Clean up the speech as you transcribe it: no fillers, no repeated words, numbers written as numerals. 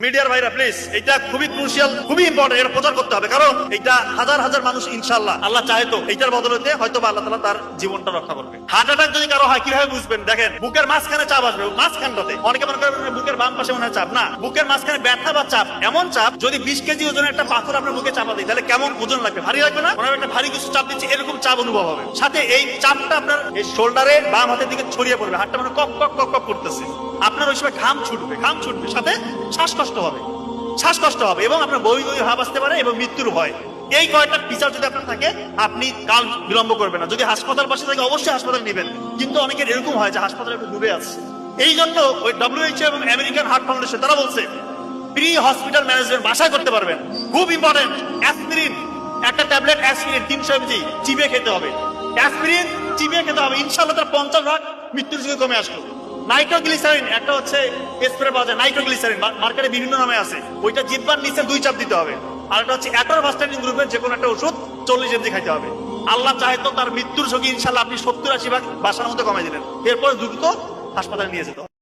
মিডিয়ার ভাইরা প্লিজ, এটা খুবই ক্রুশিয়াল, খুবই ইম্পর্টেন্ট, এটা প্রচার করতে হবে। কারণ এটা হাজার হাজার মানুষ ইনশাআল্লাহ আল্লাহ চাহে তো এটার বদলতে হয়তো আল্লাহ তাআলা তার জীবনটা রক্ষা করবে। হার্ট অ্যাটাক যদি কারো হয় কিভাবে বুঝবেন? দেখেন, বুকের মাঝখানে চাপ আসবে, মাঝখানটাতে। অনেকে মনে করেন বুকের বাম পাশে মনে হয় চাপ, না, বুকের মাঝখানে ব্যথা বা চাপ, এমন চাপ যদি 20 কেজি ওজনের একটা পাথর আপনার বুকে চাপা দিই তাহলে কেমন ওজন লাগবে? ভারী লাগবে না? মনে হয় একটা ভারী কিছু চাপ দিচ্ছে, এরকম চাপ অনুভব হবে। সাথে এই চাপটা আপনার এই শোল্ডারে বাম হাতের দিকে ছড়িয়ে পড়বে, হাতটা মানে কক কক কক কক করতেছে। আপনার ওই সময় ঘাম ছুটবে, সাথে শ্বাসকষ্ট হবে এবং আপনার বই ভাব আসতে পারে এবং মৃত্যুর ভয়। এই কয়েকটা ফিচার যদি আপনার থাকে, আপনি কাল বিলম্ব করবেন না। যদি হাসপাতাল পাশে থাকে অবশ্যই হাসপাতাল নেবেন, কিন্তু অনেকের এরকম হয় যে হাসপাতালে একটু দূরে আছে। এই জন্য ওই WHO এবং আমেরিকান হার্ট ফাউন্ডেশন তারা বলছে প্রি হসপিটাল ম্যানেজমেন্ট বাসায় করতে পারবেন। খুব ইম্পর্টেন্ট, অ্যাসপিরিন, একটা ট্যাবলেট অ্যাসপিরিন 300 mg চিবিয়ে খেতে হবে। অ্যাসপিরিন চিবিয়ে খেতে হবে, ইনশাআল্লাহ তার 50% মৃত্যুর ঝুঁকি কমে আসলো। নাইট্রোগ্লিসারিন একটা হচ্ছে স্প্রে পাওয়া যায়, নাইট্রোগ্লিসারিন মার্কেটে বিভিন্ন নামে আছে, ওইটা জিহ্বার নিচে 2 চাপ দিতে হবে। আর একটা হচ্ছে অ্যাটোরভাস্টাটিন গ্রুপের যে কোনো একটা ওষুধ 40 mg খাইতে হবে। আল্লাহ চাহে তো তার মৃত্যুর ঝুঁকি ইনশাআল্লাহ আপনি 70-80% বাসার মধ্যে কমাই দিলেন, এরপর দ্রুত হাসপাতালে নিয়ে যেতে হবে।